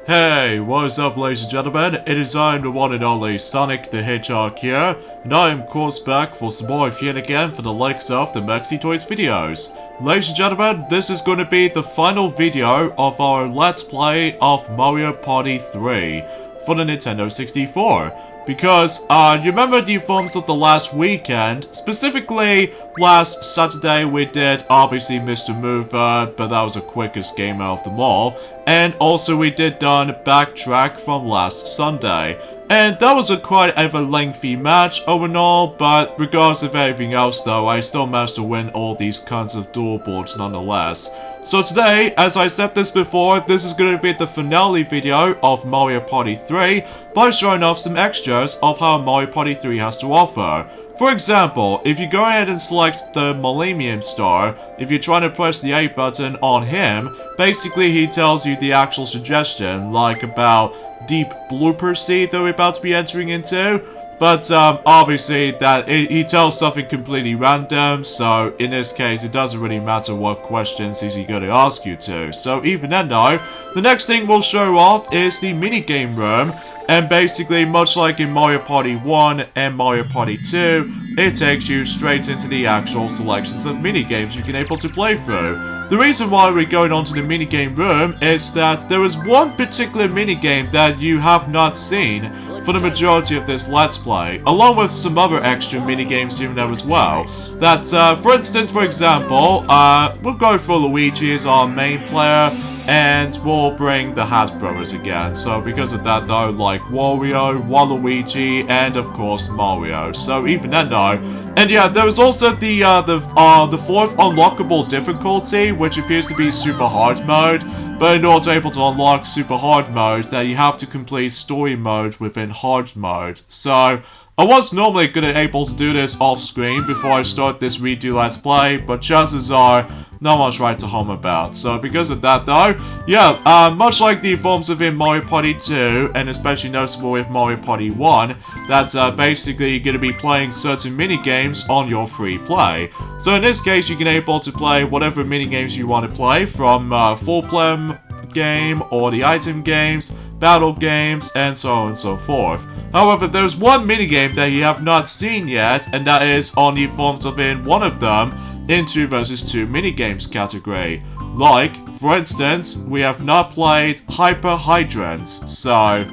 Hey, what's up ladies and gentlemen, it is I, the one and only Sonic the Hedgehog here, and I am of course back for some more yet again for the likes of the Maxi Toys videos. Ladies and gentlemen, this is going to be the final video of our Let's Play of Mario Party 3 for the Nintendo 64. Because, you remember the forms of the last weekend, specifically last Saturday we did obviously Mr. Mover, but that was the quickest game out of them all, and also we did done Backtrack from last Sunday. And that was a quite of a lengthy match overall, but regardless of everything else though, I still managed to win all these kinds of duel boards nonetheless. So today, as I said this before, this is going to be the finale video of Mario Party 3 by showing off some extras of how Mario Party 3 has to offer. For example, if you go ahead and select the Millennium Star, if you're trying to press the A button on him, basically he tells you the actual suggestion, like about deep blooper seed that we're about to be entering into. But obviously that he tells something completely random, so in this case it doesn't really matter what questions he's going to ask you to. So even then though, the next thing we'll show off is the minigame room, and basically much like in Mario Party 1 and Mario Party 2, it takes you straight into the actual selections of minigames you can able to play through. The reason why we're going on to the minigame room is that there is one particular minigame that you have not seen for the majority of this Let's Play, along with some other extra minigames in there as well. That, for instance, for example, we'll go for Luigi as our main player, and we'll bring the Hat Brothers again. So because of that though, like Wario, Waluigi, and of course Mario. So even then though, and yeah, there is also the fourth unlockable difficulty, which appears to be Super Hard Mode. But in order to be able to unlock Super Hard Mode, that you have to complete Story Mode within Hard Mode. So I was normally able to do this off screen before I start this redo Let's Play, but chances are not much right to home about. So because of that though, yeah, much like the forms within Mario Party 2, and especially noticeable with Mario Party 1, that's basically you're going to be playing certain minigames on your free play. So in this case, you can able to play whatever minigames you want to play, from full play game, or the item games, battle games, and so on and so forth. However, there's one minigame that you have not seen yet, and that is on the forms within one of them in 2 vs 2 minigames category. Like, for instance, we have not played Hyper Hydrants, so...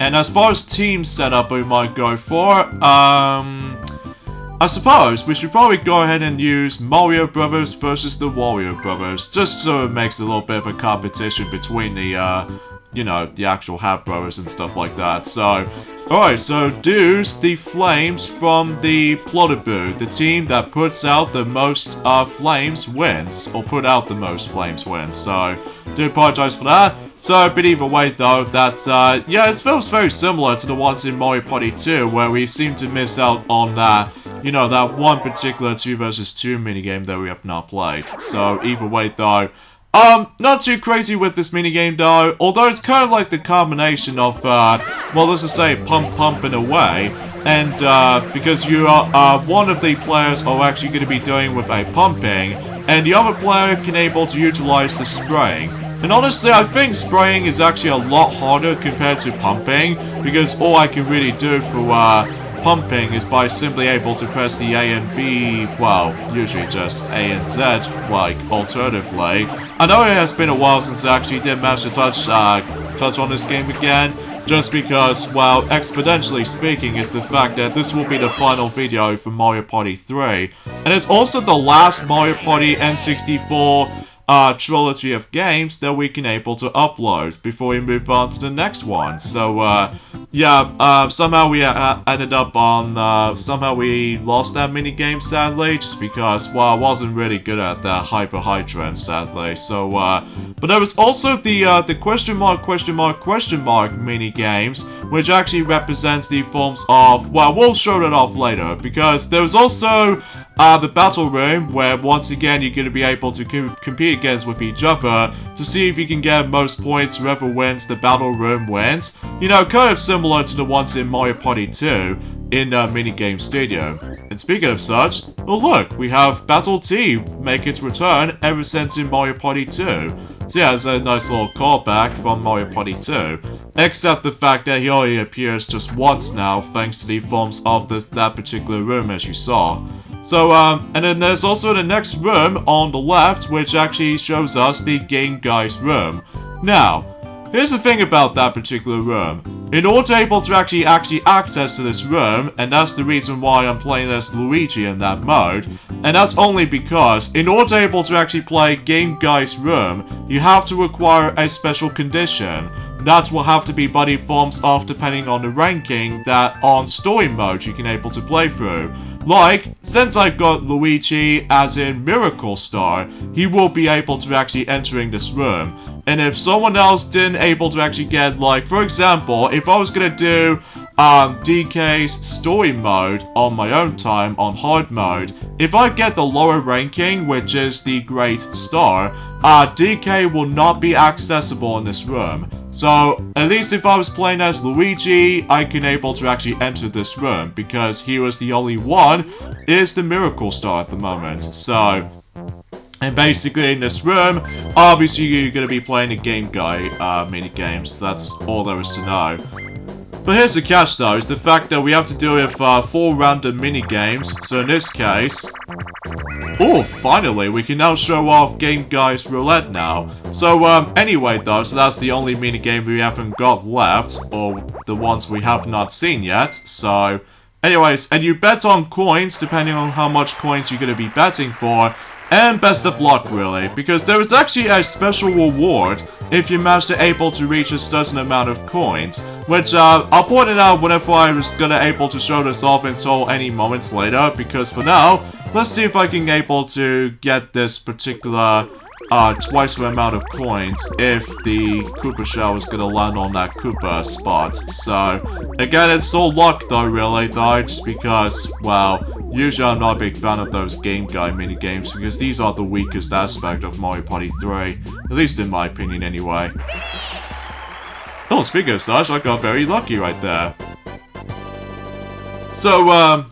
And as far as team setup we might go for, I suppose we should probably go ahead and use Mario Brothers versus the Wario Brothers, just so it makes a little bit of a competition between the, you know, the actual Hat Brothers and stuff like that. So, alright, so Deuce the Flames from the Plottaboo. The team that puts out the most flames wins, or put out the most flames wins. So, do apologize for that. So, but either way though, that's, yeah, it feels very similar to the ones in Mario Party 2, where we seem to miss out on, you know, that one particular 2 vs 2 minigame that we have not played. So, either way though, not too crazy with this minigame though, although it's kind of like the combination of, well, let's just say pump in a way, and, because you are, one of the players are actually going to be doing with a pumping, and the other player can able to utilize the spraying. And honestly, I think spraying is actually a lot harder compared to pumping, because all I can really do for, pumping is by simply able to press the A and B, well, usually just A and Z, like, alternatively. I know it has been a while since I actually did manage to touch on this game again, just because, well, exponentially speaking, is the fact that this will be the final video for Mario Party 3. And it's also the last Mario Party N64 trilogy of games that we can able to upload before we move on to the next one. So, yeah, somehow we ended up on, somehow we lost that minigame, sadly, just because, well, I wasn't really good at that Hyper Hydrant, sadly. So, but there was also the question mark minigames, which actually represents the forms of, well, we'll show that off later, because there was also the battle room, where once again you're going to be able to compete against with each other to see if you can get most points. Whoever wins the battle room wins. You know, kind of similar to the ones in Mario Party 2 in Minigame Stadium. And speaking of such, oh look, we have Battle T make its return ever since in Mario Party 2. So yeah, it's a nice little callback from Mario Party 2. Except the fact that he only appears just once now, thanks to the forms of that particular room as you saw. So, and then there's also the next room on the left, which actually shows us the Game Guy's room. Now, here's the thing about that particular room. In order to able to actually access to this room, and that's the reason why I'm playing as Luigi in that mode, and that's only because, in order to able to actually play Game Guy's room, you have to require a special condition. That will have to be buddy forms of depending on the ranking that on story mode you can able to play through. Like, since I've got Luigi as in Miracle Star, he will be able to actually entering this room. And if someone else didn't able to actually get, like, for example, if I was gonna do DK's story mode on my own time on hard mode, if I get the lower ranking, which is the Great Star, DK will not be accessible in this room. So, at least if I was playing as Luigi, I can able to actually enter this room, because he was the only one, is the Miracle Star at the moment. So, and basically in this room, obviously you're going to be playing the Game Guy minigames, that's all there is to know. But here's the catch though, is the fact that we have to do it with 4 random minigames, so in this case... Oh, finally, we can now show off Game Guy's Roulette now. So, anyway though, so that's the only minigame we haven't got left, or the ones we have not seen yet, so... Anyways, and you bet on coins, depending on how much coins you're going to be betting for, and best of luck really, because there is actually a special reward if you manage to able to reach a certain amount of coins, which I'll point it out whenever I was gonna able to show this off until any moments later, because for now, let's see if I can able to get this particular twice the amount of coins if the Koopa shell is gonna land on that Koopa spot. So, again, it's all luck though really though, just because, well, usually I'm not a big fan of those Game Guy minigames because these are the weakest aspect of Mario Party 3. At least in my opinion anyway. Oh, speaking of such, I got very lucky right there. So,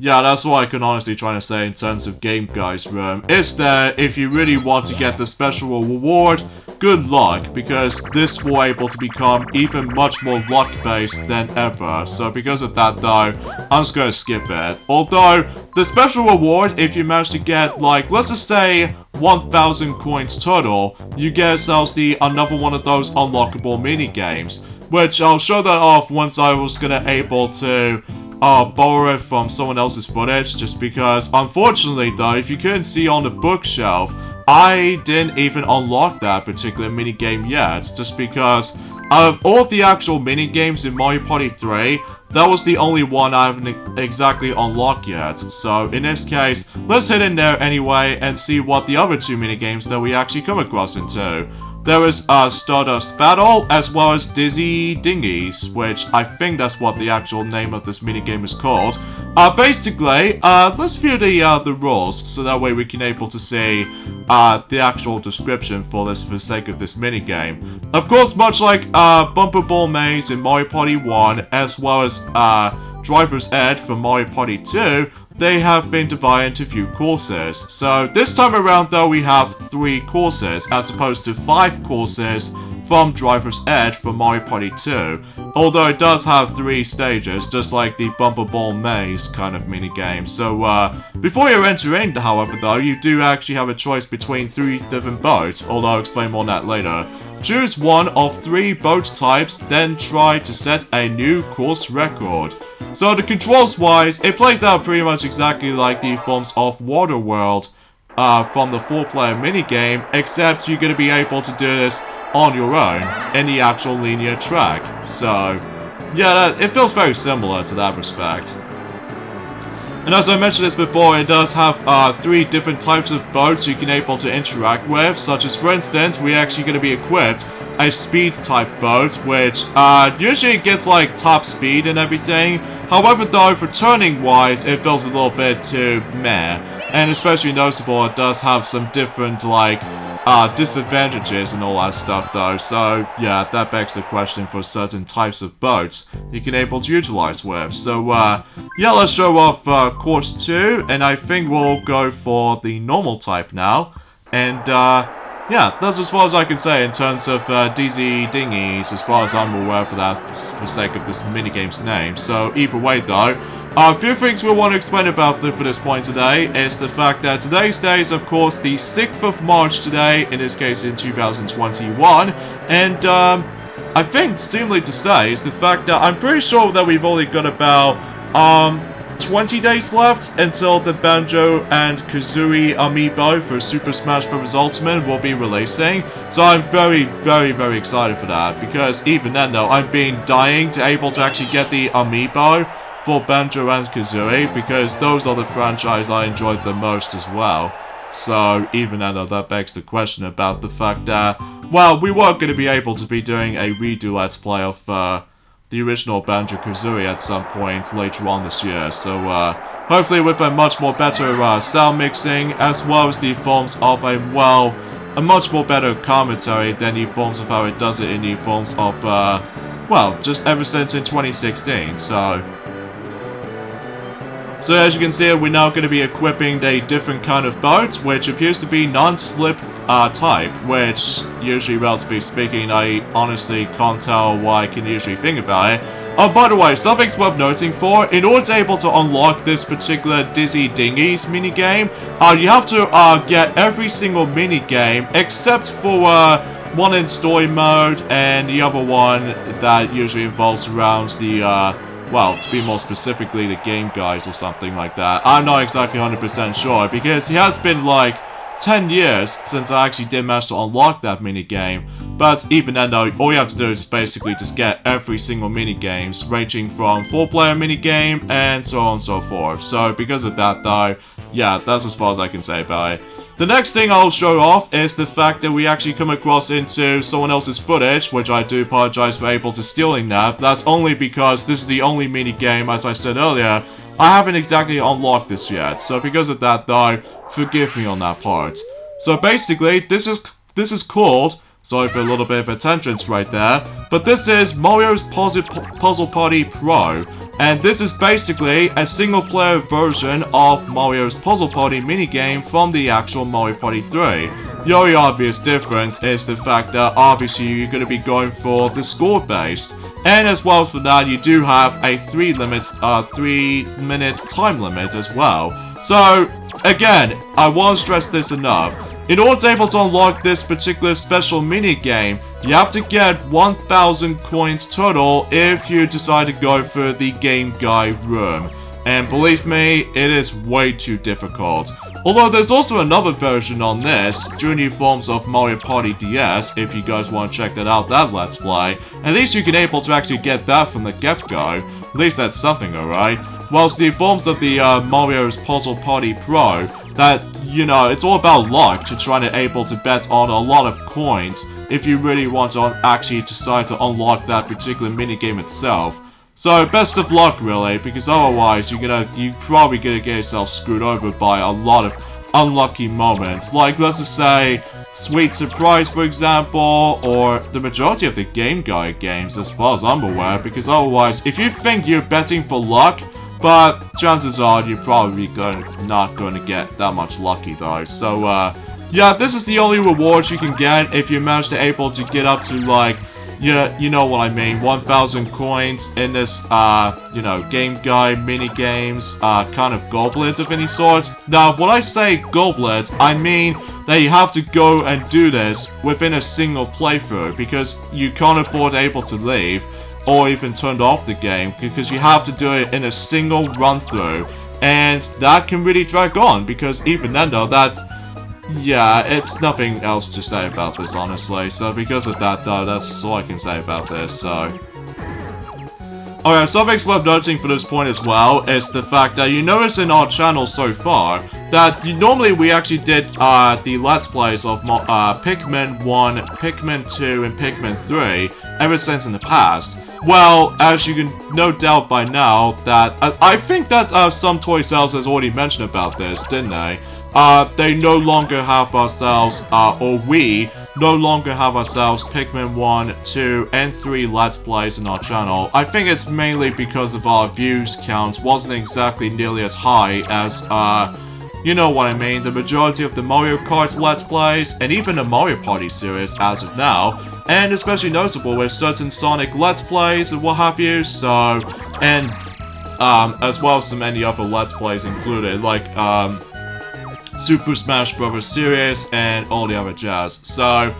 yeah, that's what I can honestly try to say in terms of Game Guy's room. Is that if you really want to get the special reward, good luck, because this will able to become even much more luck-based than ever. So because of that though, I'm just gonna skip it. Although, the special reward, if you manage to get, like, let's just say 1,000 coins total, you get yourselves another one of those unlockable mini-games. Which I'll show that off once I was gonna able to borrow it from someone else's footage, just because, unfortunately though, if you couldn't see on the bookshelf, I didn't even unlock that particular minigame yet, just because out of all the actual minigames in Mario Party 3, that was the only one I haven't exactly unlocked yet. So in this case, let's head in there anyway and see what the other 2 minigames that we actually come across into. There is Stardust Battle, as well as Dizzy Dingies, which I think that's what the actual name of this minigame is called. Basically, let's view the rules, so that way we can able to see the actual description for the sake of this minigame. Of course, much like Bumper Ball Maze in Mario Party 1, as well as Driver's Ed from Mario Party 2, they have been divided into few courses. So this time around though we have 3 courses as opposed to 5 courses from Driver's Ed from Mario Party 2. Although it does have 3 stages, just like the Bumper Ball Maze kind of minigame. So before you enter in, however though, you do actually have a choice between 3 different boats, although I'll explain more on that later. Choose one of 3 boat types, then try to set a new course record. So the controls wise, it plays out pretty much exactly like the forms of Waterworld from the 4-player minigame, except you're going to be able to do this on your own in the actual linear track. So yeah, it feels very similar to that respect. And as I mentioned this before, it does have 3 different types of boats you can able to interact with, such as, for instance, we're actually going to be equipped a speed type boat, which usually gets like top speed and everything. However though, for turning wise, it feels a little bit too meh. And especially noticeable, it does have some different like disadvantages and all that stuff though, so yeah, that begs the question for certain types of boats you can able to utilize with. So yeah, let's show off course 2, and I think we'll go for the normal type now. And yeah, that's as far as I can say in terms of DZ dinghies, as far as I'm aware for that, for sake of this minigame's name. So either way though, a few things we want to explain about for this point today is the fact that today's day is of course the 6th of March today, in this case in 2021, and I think seemingly to say is the fact that I'm pretty sure that we've only got about 20 days left until the Banjo and Kazooie amiibo for Super Smash Bros. Ultimate will be releasing. So I'm very, very, very excited for that, because even then though, I've been dying to able to actually get the amiibo for Banjo and Kazooie, because those are the franchise I enjoyed the most as well. So even then though, that begs the question about the fact that, well, we weren't going to be able to be doing a redo Let's Play of the original Banjo-Kazooie at some point later on this year. So hopefully with a much more better sound mixing, as well as the forms of a much more better commentary than the forms of how it does it in the forms of, well, just ever since in 2016, So as you can see, we're now going to be equipping a different kind of boat, which appears to be non-slip type, which, usually, relatively speaking, I honestly can't tell what I can usually think about it. Oh, by the way, something's worth noting for, in order to able to unlock this particular Dizzy Dinghies minigame, you have to get every single minigame, except for one in story mode, and the other one that usually involves around the, well, to be more specifically, the game guys or something like that. I'm not exactly 100% sure, because it has been like 10 years since I actually did manage to unlock that minigame. But even then though, all you have to do is basically just get every single minigames, ranging from 4-player minigame and so on and so forth. So because of that though, yeah, that's as far as I can say about it. The next thing I'll show off is the fact that we actually come across into someone else's footage, which I do apologize for able to stealing that. That's only because this is the only minigame, as I said earlier, I haven't exactly unlocked this yet. So because of that though, forgive me on that part. So basically, this is called, sorry for a little bit of a tangent right there, but this is Mario's Puzzle Party Pro. And this is basically a single-player version of Mario's Puzzle Party minigame from the actual Mario Party 3. The only obvious difference is the fact that obviously you're going to be going for the score-based. And as well for that, you do have a 3-minute time limit as well. So, again, I won't stress this enough. In order to be able to unlock this particular special minigame, you have to get 1,000 coins total if you decide to go for the Game Guy room. And believe me, it is way too difficult. Although there's also another version on this, Junior Forms of Mario Party DS, if you guys want to check that out, that Let's Play. At least you can able to actually get that from the get-go. At least that's something, alright? Whilst the forms of the Mario's Puzzle Party Pro, that, you know, it's all about luck to try to able to bet on a lot of coins if you really want to actually decide to unlock that particular minigame itself. So best of luck really, because otherwise you're probably gonna get yourself screwed over by a lot of unlucky moments. Like, let's just say Sweet Surprise, for example, or the majority of the Game Guy games as far as I'm aware, because otherwise, if you think you're betting for luck, but chances are you're probably not going to get that much lucky though. So yeah, this is the only reward you can get if you manage to able to get up to like, yeah, you know what I mean, 1,000 coins in this you know, Game Guy mini games kind of goblet of any sort. Now when I say goblet, I mean that you have to go and do this within a single playthrough, because you can't afford able to leave or even turned off the game, because you have to do it in a single run through, and that can really drag on, because even then though, yeah, it's nothing else to say about this honestly. So because of that though, that's all I can say about this. So okay, something's worth noting for this point as well is the fact that you notice in our channel so far that normally we actually did the Let's Plays of Pikmin 1, Pikmin 2, and Pikmin 3 ever since in the past. Well, as you can no doubt by now, that I think that some toy sales has already mentioned about this, didn't they? they no longer have ourselves, or we no longer have ourselves Pikmin 1, 2, and 3 Let's Plays in our channel. I think it's mainly because of our views count wasn't exactly nearly as high as, you know what I mean, the majority of the Mario Kart Let's Plays, and even the Mario Party series as of now, and especially noticeable with certain Sonic Let's Plays and what have you, so, and, as well as some many other Let's Plays included, like, Super Smash Bros. Series, and all the other jazz. So,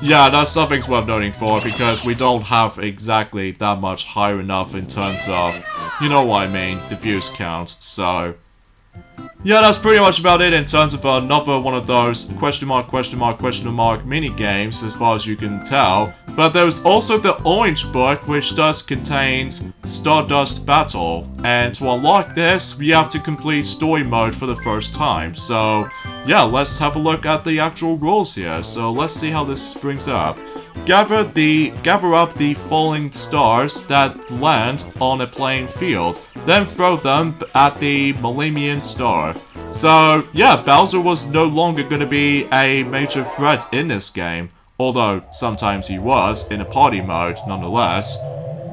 yeah, that's something worth noting for, because we don't have exactly that much higher enough in terms of, you know what I mean, the views count, so... Yeah, that's pretty much about it in terms of another one of those question mark mini games as far as you can tell. But there's also the orange book, which does contains Stardust Battle. And to unlock this, we have to complete story mode for the first time. So yeah, let's have a look at the actual rules here. So let's see how this brings up. Gather up the falling stars that land on a playing field, then throw them at the Millennium Star. So yeah, Bowser was no longer going to be a major threat in this game, although sometimes he was in a party mode nonetheless.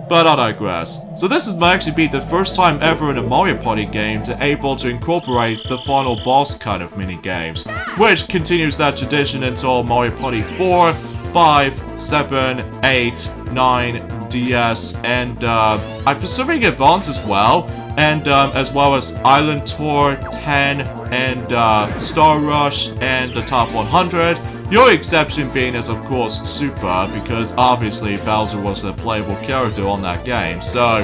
But I digress. So this might actually be the first time ever in a Mario Party game to able to incorporate the final boss kind of mini-games, which continues that tradition until Mario Party 4, 5, 7, 8, 9, DS, and I'm presuming Advance as well, and as well as Island Tour 10, and Star Rush, and the Top 100. The only exception being is, of course, Super, because obviously Bowser was a playable character on that game. So,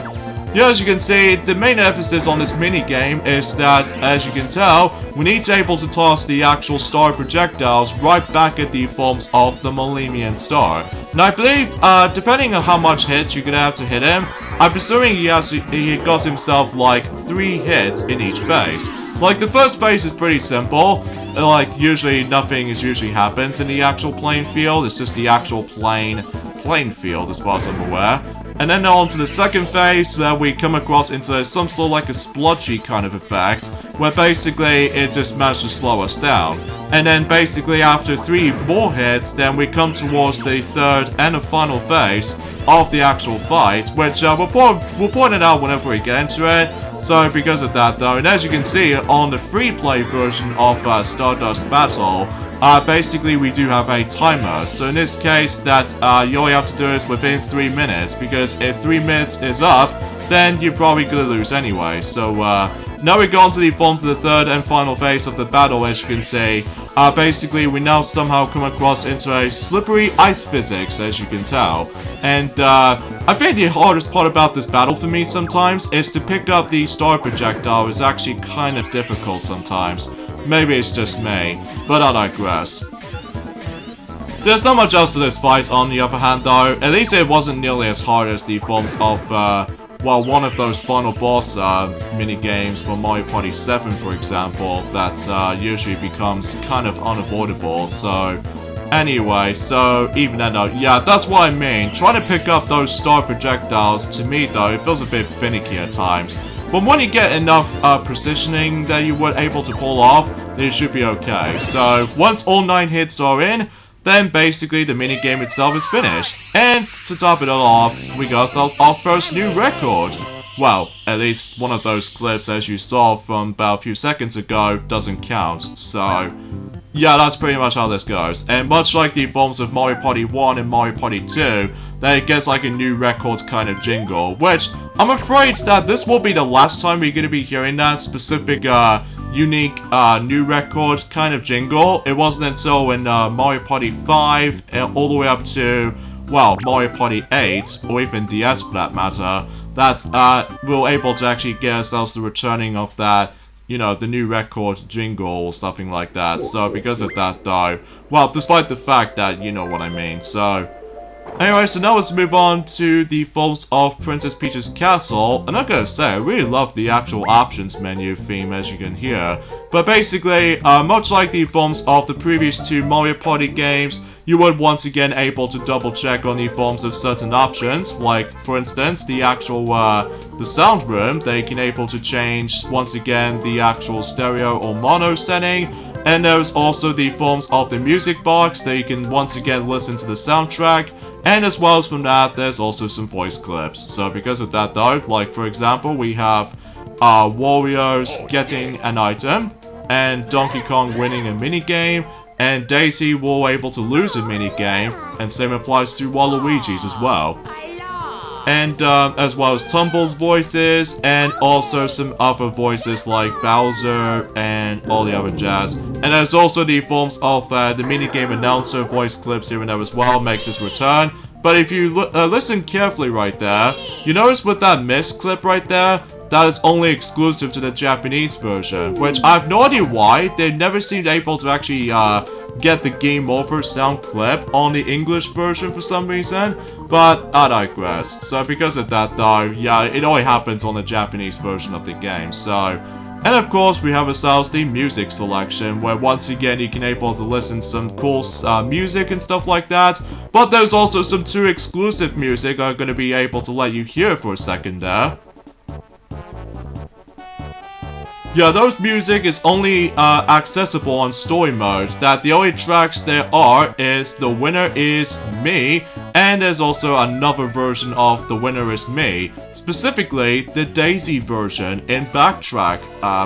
yeah, as you can see, the main emphasis on this mini-game is that, as you can tell, we need to be able to toss the actual star projectiles right back at the forms of the Millennium Star. And I believe, depending on how much hits you're gonna have to hit him, I'm presuming he got himself like 3 hits in each phase. Like, the first phase is pretty simple. Like, usually nothing usually happens in the actual playing field. It's just the actual plain field, as far as I'm aware. And then on to the second phase, where we come across into some sort of like a splotchy kind of effect, where basically it just managed to slow us down. And then basically after 3 more hits, then we come towards the third and the final phase of the actual fight, which we'll point it out whenever we get into it. So because of that though, and as you can see on the free play version of Stardust Battle, basically we do have a timer. So in this case, that you all you have to do is within 3 minutes, because if 3 minutes is up, then you're probably gonna lose anyway. So now we go on to the forms of the third and final phase of the battle. As you can see, basically we now somehow come across into a slippery ice physics, as you can tell. And I think the hardest part about this battle for me sometimes is to pick up the star projectile is actually kind of difficult sometimes. Maybe it's just me, but I digress. So there's not much else to this fight on the other hand though. At least it wasn't nearly as hard as the forms of, well, one of those final boss mini-games for Mario Party 7, for example, that usually becomes kind of unavoidable. So anyway, so even then though, yeah, that's what I mean. Trying to pick up those star projectiles, to me though, it feels a bit finicky at times. But when you get enough precisioning that you were able to pull off, then it should be okay. So once all 9 hits are in, then basically the minigame itself is finished. And to top it all off, we got ourselves our first new record. Well, at least one of those clips, as you saw from about a few seconds ago, doesn't count. So yeah, that's pretty much how this goes. And much like the forms of Mario Party 1 and Mario Party 2, that it gets like a new record kind of jingle, which I'm afraid that this will be the last time we're going to be hearing that specific unique new record kind of jingle. It wasn't until in Mario Party 5 all the way up to, well, Mario Party 8, or even DS for that matter, that we were able to actually get ourselves the returning of that, you know, the new record jingle or something like that. So because of that though, well, despite the fact that, you know what I mean, so anyway, so now let's move on to the forms of Princess Peach's Castle. And I gotta say, I really love the actual options menu theme, as you can hear. But basically, much like the forms of the previous 2 Mario Party games, you would once again able to double check on the forms of certain options, like for instance the actual the sound room. They can able to change once again the actual stereo or mono setting, And there's also the forms of the music box that you can once again listen to the soundtrack. And as well as from that, there's also some voice clips. So because of that though, like for example, we have Wario's getting an item, and Donkey Kong winning a minigame, and Daisy will able to lose a minigame, and same applies to Waluigi's as well. And as well as Tumble's voices, and also some other voices like Bowser and all the other jazz. And there's also the forms of the minigame announcer voice clips here and there as well, makes its return. But if you listen carefully right there, you notice with that mist clip right there, that is only exclusive to the Japanese version, which I have no idea why. They never seemed able to actually get the game over sound clip on the English version for some reason, but I digress. So because of that though, yeah, it only happens on the Japanese version of the game, so... And of course, we have ourselves the music selection, where once again you can able to listen to some cool music and stuff like that. But there's also some 2 exclusive music I'm going to be able to let you hear for a second there. Yeah, those music is only accessible on story mode. That the only tracks there are is The Winner Is Me, and there's also another version of The Winner Is Me, specifically the Daisy version in Backtrack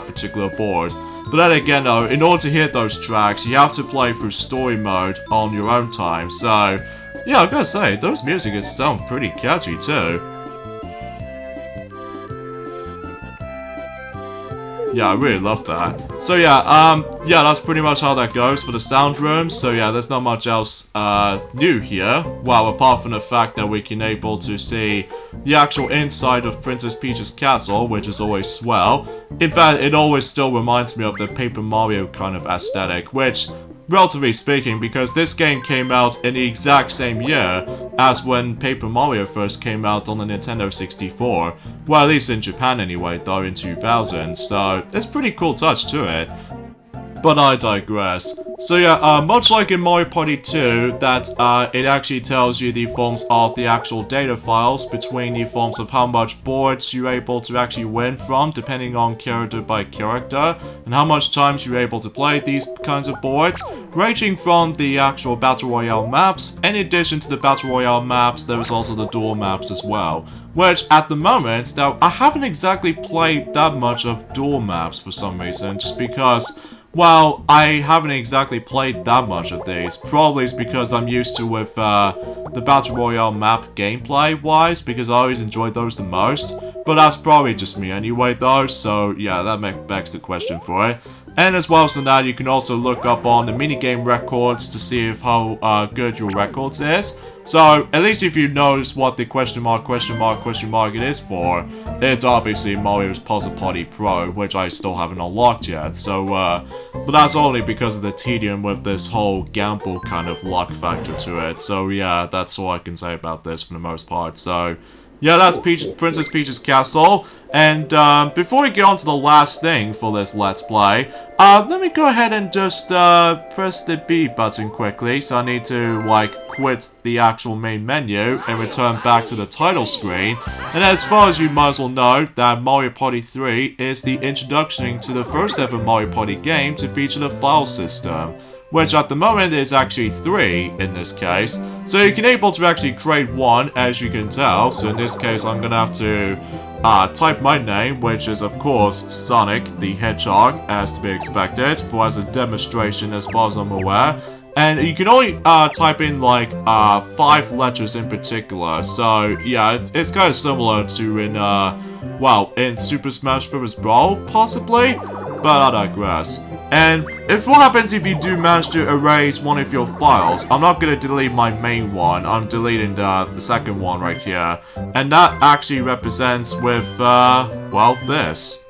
particular board. But then again though, in order to hear those tracks, you have to play through story mode on your own time. So, yeah, I gotta say, those music sound pretty catchy too. Yeah, I really love that. So yeah, that's pretty much how that goes for the sound room. So yeah, there's not much else new here. Well, apart from the fact that we can able to see the actual inside of Princess Peach's castle, which is always swell. In fact, it always still reminds me of the Paper Mario kind of aesthetic, which, relatively speaking, because this game came out in the exact same year as when Paper Mario first came out on the Nintendo 64. Well, at least in Japan anyway, though, in 2000, so it's a pretty cool touch to it. But I digress. So yeah, much like in Mario Party 2, that it actually tells you the forms of the actual data files between the forms of how much boards you're able to actually win from, depending on character by character, and how much times you're able to play these kinds of boards, ranging from the actual Battle Royale maps. In addition to the Battle Royale maps, there is also the duel maps as well. Which, at the moment, now, I haven't exactly played that much of duel maps for some reason, just because... well, I haven't exactly played that much of these. Probably it's because I'm used to with the Battle Royale map gameplay-wise, because I always enjoyed those the most. But that's probably just me anyway though, so yeah, that begs the question for it. And as well as that, you can also look up on the minigame records to see if how good your records is. So, at least if you notice what the question mark it is for, it's obviously Mario's Puzzle Party Pro, which I still haven't unlocked yet, so, but that's only because of the tedium with this whole gamble kind of luck factor to it, so yeah, that's all I can say about this for the most part, so... yeah, that's Princess Peach's castle, and before we get on to the last thing for this Let's Play, let me go ahead and just press the B button quickly, so I need to, like, quit the actual main menu and return back to the title screen. And as far as you might as well know, that Mario Party 3 is the introduction to the first ever Mario Party game to feature the file system, which at the moment is actually 3 in this case. So you can able to actually create one, as you can tell. So in this case, I'm gonna have to type my name, which is of course Sonic the Hedgehog, as to be expected, for as a demonstration as far as I'm aware. And you can only type in like 5 letters in particular. So yeah, it's kind of similar to in well, in Super Smash Bros. Brawl, possibly. But I digress. And what happens if you do manage to erase one of your files? I'm not going to delete my main one, I'm deleting the second one right here. And that actually represents with, well, this.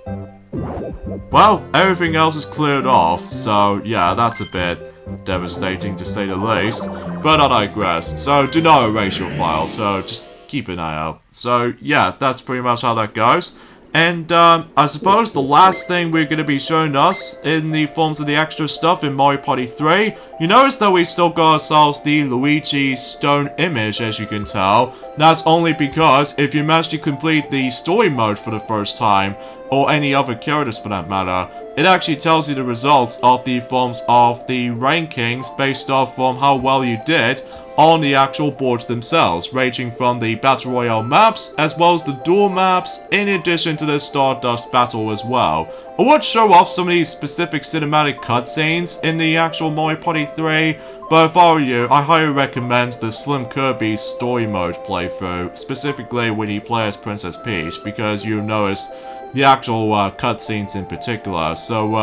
Well, everything else is cleared off, so yeah, that's a bit devastating to say the least. But I digress. So do not erase your file, so just keep an eye out. So yeah, that's pretty much how that goes. And I suppose the last thing we're going to be showing us in the forms of the extra stuff in Mario Party 3, you notice that we still got ourselves the Luigi stone image, as you can tell. That's only because if you manage to complete the story mode for the first time, or any other characters for that matter, it actually tells you the results of the forms of the rankings based off from how well you did on the actual boards themselves, ranging from the Battle Royale maps, as well as the duel maps, in addition to the Stardust Battle as well. I would show off some of these specific cinematic cutscenes in the actual Mario Party 3, but if I were you, I highly recommend the Slim Kirby story mode playthrough, specifically when you play as Princess Peach, because you'll notice the actual cutscenes in particular. So,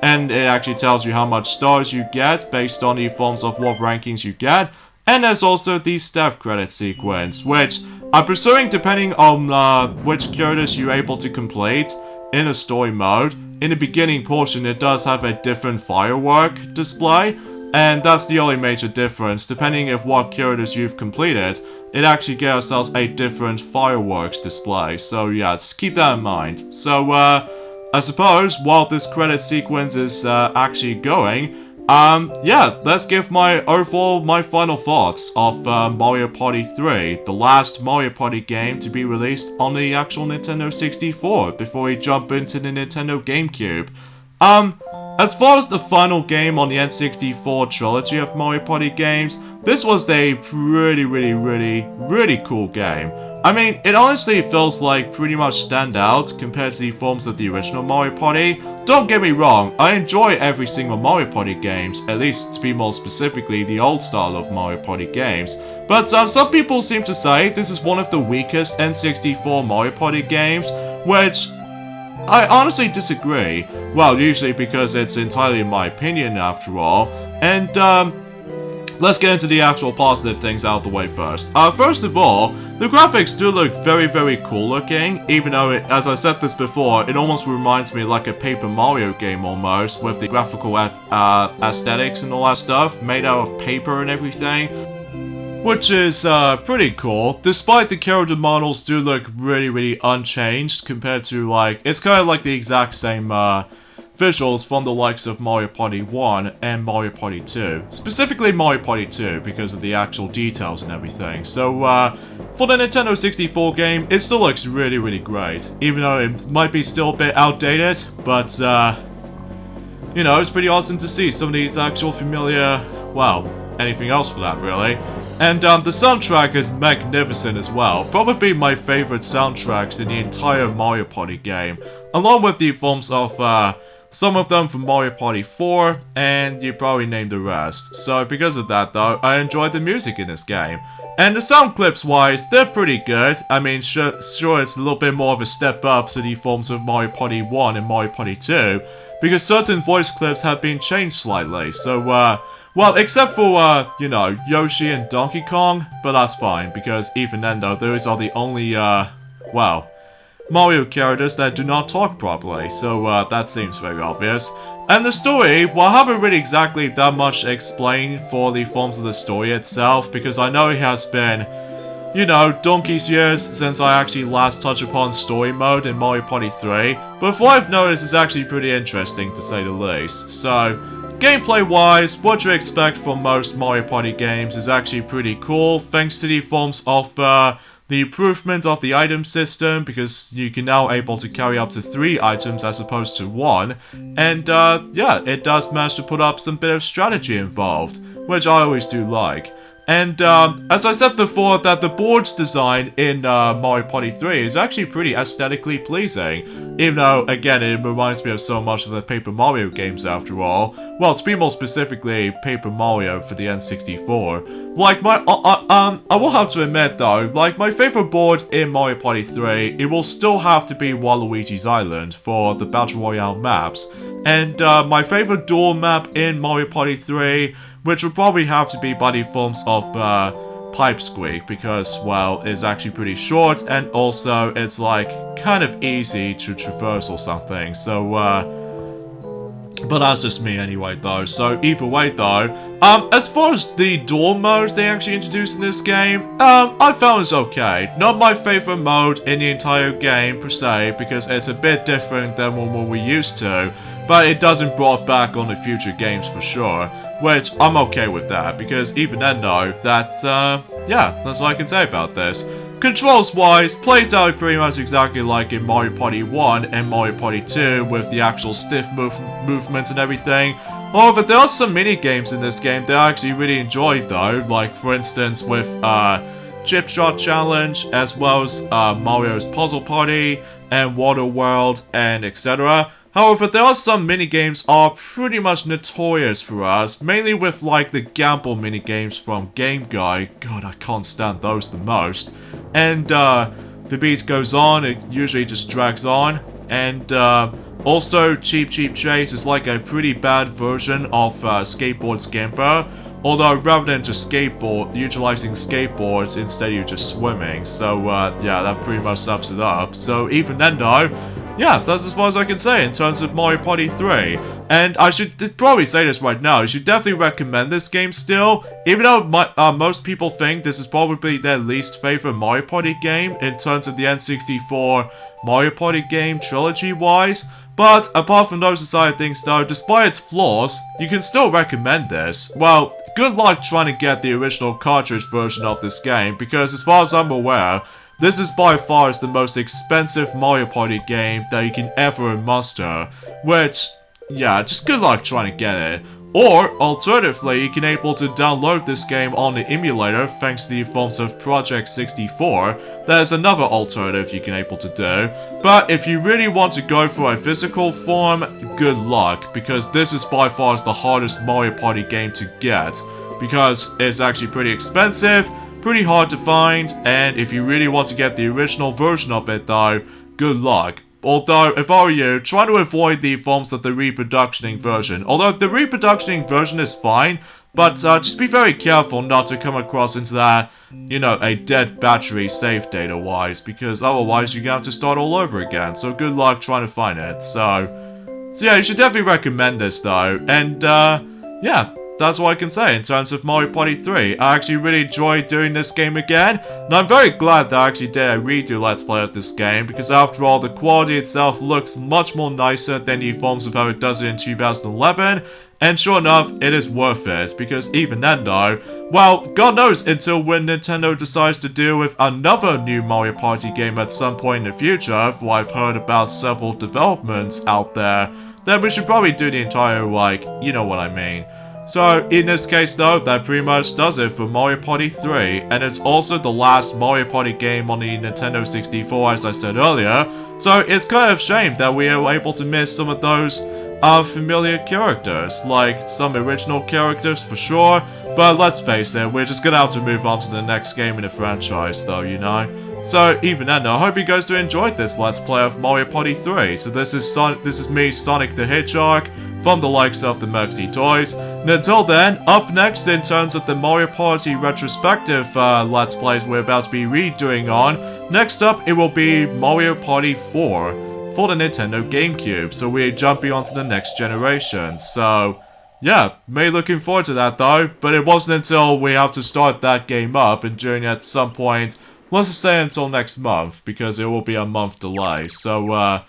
and it actually tells you how much stars you get based on the forms of what rankings you get. And there's also the staff credit sequence, which I'm pursuing depending on which characters you're able to complete in a story mode. In the beginning portion, it does have a different firework display, and that's the only major difference. Depending on what characters you've completed, it actually gives ourselves a different fireworks display. So yeah, just keep that in mind. So I suppose while this credit sequence is actually going, yeah, let's give my final thoughts of Mario Party 3, the last Mario Party game to be released on the actual Nintendo 64, before we jump into the Nintendo GameCube. As far as the final game on the N64 trilogy of Mario Party games, this was a really cool game. I mean, it honestly feels like pretty much stand out compared to the forms of the original Mario Party. Don't get me wrong, I enjoy every single Mario Party games, at least to be more specifically the old style of Mario Party games. But some people seem to say this is one of the weakest N64 Mario Party games, which I honestly disagree. Well, usually because it's entirely in my opinion after all. And let's get into the actual positive things out of the way first. First of all, the graphics do look very cool looking, even though, as I said this before, it almost reminds me like a Paper Mario game almost, with the graphical aesthetics and all that stuff, made out of paper and everything. Which is pretty cool, despite the character models do look really unchanged compared to, like, it's kind of like the exact same visuals from the likes of Mario Party 1 and Mario Party 2. Specifically Mario Party 2 because of the actual details and everything. So for the Nintendo 64 game, it still looks really great. Even though it might be still a bit outdated, but you know, it's pretty awesome to see some of these actual familiar, well, anything else for that really. And the soundtrack is magnificent as well. Probably my favorite soundtracks in the entire Mario Party game. Along with the forms of some of them from Mario Party 4, and you probably named the rest. So because of that though, I enjoyed the music in this game. And the sound clips wise, they're pretty good. I mean, sure it's a little bit more of a step up to the forms of Mario Party 1 and Mario Party 2, because certain voice clips have been changed slightly. So well, except for, you know, Yoshi and Donkey Kong, but that's fine, because even then though, those are the only, well, Mario characters that do not talk properly, so that seems very obvious. And the story, well, I haven't really exactly that much explained for the forms of the story itself, because I know it has been, you know, donkey's years since I actually last touched upon story mode in Mario Party 3, but what I've noticed is actually pretty interesting to say the least. So, gameplay-wise, what you expect from most Mario Party games is actually pretty cool, thanks to the forms of the improvement of the item system, because you can now able to carry up to 3 items as opposed to 1, and yeah, it does manage to put up some bit of strategy involved, which I always do like. And as I said before, that the board's design in Mario Party 3 is actually pretty aesthetically pleasing, even though, again, it reminds me of so much of the Paper Mario games after all. Well, to be more specifically, Paper Mario for the N64. Like, I will have to admit though, like, my favorite board in Mario Party 3, it will still have to be Waluigi's Island for the Battle Royale maps. And my favorite duel map in Mario Party 3, which would probably have to be by the forms of Pipe Squeak, because, well, it's actually pretty short, and also it's like kind of easy to traverse or something. So, But that's just me anyway though, so either way though, as far as the duel modes they actually introduced in this game, I found it's okay. Not my favorite mode in the entire game per se, because it's a bit different than what we're used to, but it doesn't brought back on the future games for sure, which I'm okay with that, because even then though, that's, yeah, that's all I can say about this. Controls-wise, plays out pretty much exactly like in Mario Party 1 and Mario Party 2 with the actual stiff movements and everything. However, there are some mini-games in this game that I actually really enjoyed though, like for instance with Chip Shot Challenge, as well as Mario's Puzzle Party, and Water World, and etc. However, there are some minigames are pretty much notorious for us, mainly with like the gamble minigames from Game Guy. God, I can't stand those the most. And the beat goes on, it usually just drags on. And also, Cheap Chase is like a pretty bad version of Skateboard Scamper. Although, rather than just utilizing skateboards, instead you're just swimming. So, yeah, that pretty much sums it up. So, even then though, yeah, that's as far as I can say in terms of Mario Party 3. And I should probably say this right now, I should definitely recommend this game still, even though most people think this is probably their least favorite Mario Party game in terms of the N64 Mario Party game trilogy-wise. But apart from those side things though, despite its flaws, you can still recommend this. Well, good luck trying to get the original cartridge version of this game, because as far as I'm aware, this is by far the most expensive Mario Party game that you can ever muster, which, yeah, just good luck trying to get it. Or, alternatively, you can able to download this game on the emulator thanks to the forms of Project 64. There's another alternative you can able to do. But if you really want to go for a physical form, good luck, because this is by far the hardest Mario Party game to get. Because it's actually pretty expensive, pretty hard to find, and if you really want to get the original version of it though, good luck. Although, if I were you, try to avoid the forms of the reproductioning version. Although, the reproductioning version is fine, but just be very careful not to come across into that, you know, a dead battery save data-wise, because otherwise you're gonna have to start all over again, so good luck trying to find it. So yeah, you should definitely recommend this though, and yeah. That's what I can say in terms of Mario Party 3. I actually really enjoyed doing this game again, and I'm very glad that I actually did a redo Let's Play of this game, because after all, the quality itself looks much more nicer than the forms of how it does it in 2011, and sure enough, it is worth it, because even then though, well, God knows until when Nintendo decides to deal with another new Mario Party game at some point in the future, for I've heard about several developments out there, then we should probably do the entire, like, you know what I mean. So, in this case though, that pretty much does it for Mario Party 3, and it's also the last Mario Party game on the Nintendo 64 as I said earlier, so it's kind of a shame that we are able to miss some of those familiar characters, like some original characters for sure, but let's face it, we're just gonna have to move on to the next game in the franchise though, you know? So, even then, I hope you guys do enjoyed this Let's Play of Mario Party 3. So this is me, Sonic the Hedgehog, from the likes of the Maxi Toys. And until then, up next in terms of the Mario Party retrospective Let's Plays we're about to be redoing on, next up it will be Mario Party 4 for the Nintendo GameCube. So we're jumping on to the next generation. So, yeah, may looking forward to that though, but it wasn't until we have to start that game up and during at some point, let's just say until next month, because it will be a month delay. So,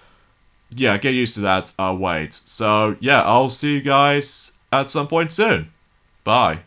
yeah, get used to that, wait. So, yeah, I'll see you guys at some point soon. Bye.